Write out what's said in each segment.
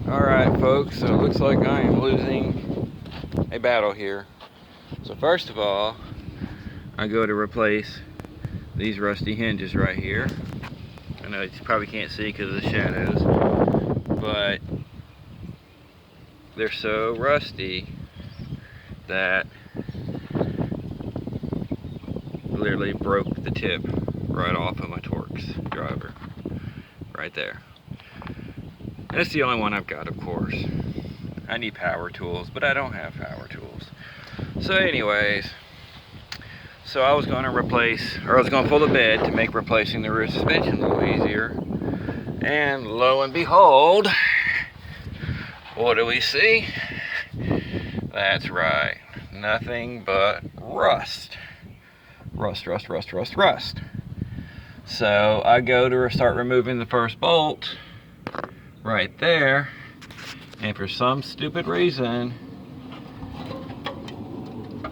Alright folks, so it looks like I am losing a battle here. So first of all, I go to replace these rusty hinges right here. I know you probably can't see because of the shadows, but they're so rusty that literally broke the tip right off of my Torx driver. Right there. And it's the only one I've got, of course. I need power tools, but I don't have power tools. So anyways, so I was going to replace, or I was going to pull the bed to make replacing the rear suspension a little easier. And lo and behold, what do we see? That's right, nothing but rust. Rust. So I go to start removing the first bolt right there, and for some stupid reason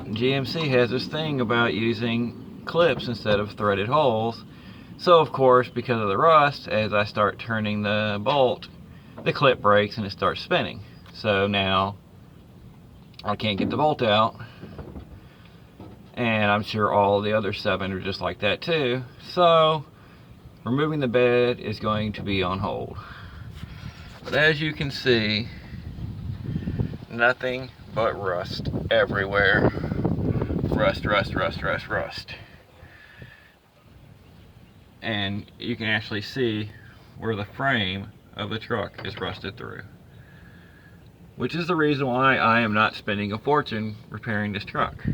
GMC has this thing about using clips instead of threaded holes. So of course, because of the rust, as I start turning the bolt, the clip breaks and it starts spinning. So now I can't get the bolt out, and I'm sure all the other 7 are just like that too. So removing the bed is going to be on hold. But as you can see, nothing but rust everywhere. Rust. And you can actually see where the frame of the truck is rusted through. Which is the reason why I am not spending a fortune repairing this truck.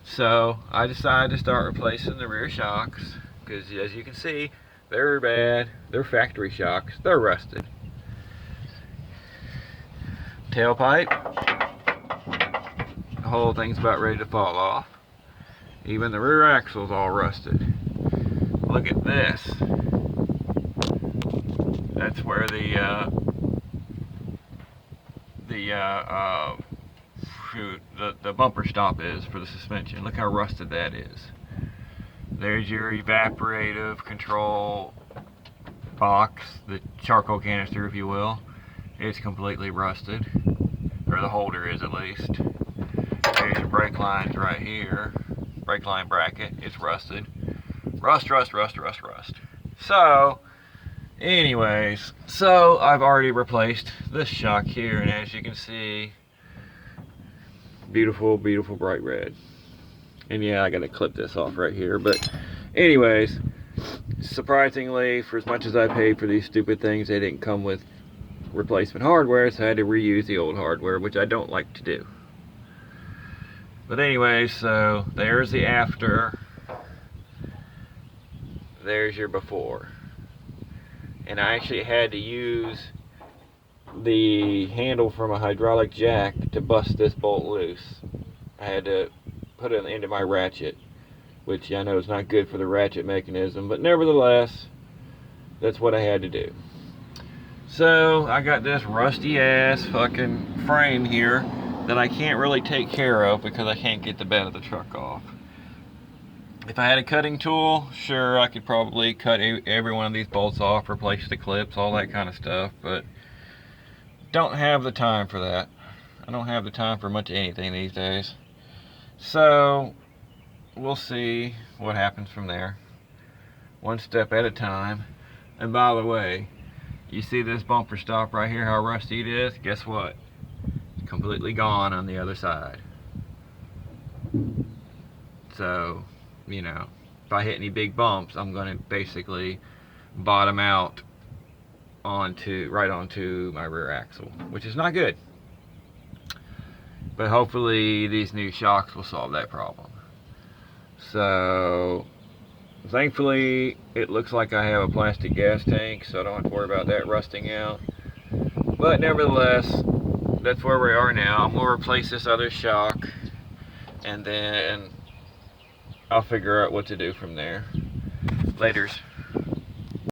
So I decided to start replacing the rear shocks, because as you can see, they're bad. They're factory shocks. They're rusted. Tailpipe, the whole thing's about ready to fall off. Even the rear axle's all rusted. Look at this. That's where the bumper stop is for the suspension. Look how rusted that is. There's your evaporative control box, the charcoal canister, if you will. It's completely rusted, or the holder is at least. There's your brake lines right here. Brake line bracket, it's rusted. Rust. So, anyways, so I've already replaced this shock here, and as you can see, beautiful bright red. And yeah, I gotta clip this off right here, but anyways, surprisingly, for as much as I paid for these stupid things, they didn't come with replacement hardware, so I had to reuse the old hardware, which I don't like to do. But anyway, so there's the after, there's your before. And I actually had to use the handle from a hydraulic jack to bust this bolt loose. I had to put it into my ratchet, which I know is not good for the ratchet mechanism, but nevertheless, that's what I had to do. So I got this rusty ass fucking frame here that I can't really take care of because I can't get the bed of the truck off. If I had a cutting tool, sure, I could probably cut every one of these bolts off, replace the clips, all that kind of stuff, but don't have the time for that. I don't have the time for much of anything these days. So we'll see what happens from there, one step at a time. And by the way, you see this bumper stop right here, how rusty it is? Guess what? It's completely gone on the other side. So, you know, if I hit any big bumps, I'm going to basically bottom out right onto my rear axle, which is not good. But hopefully these new shocks will solve that problem. So thankfully, it looks like I have a plastic gas tank, so I don't have to worry about that rusting out. But nevertheless, that's where we are now. I'm going to replace this other shock, and then I'll figure out what to do from there. Laters.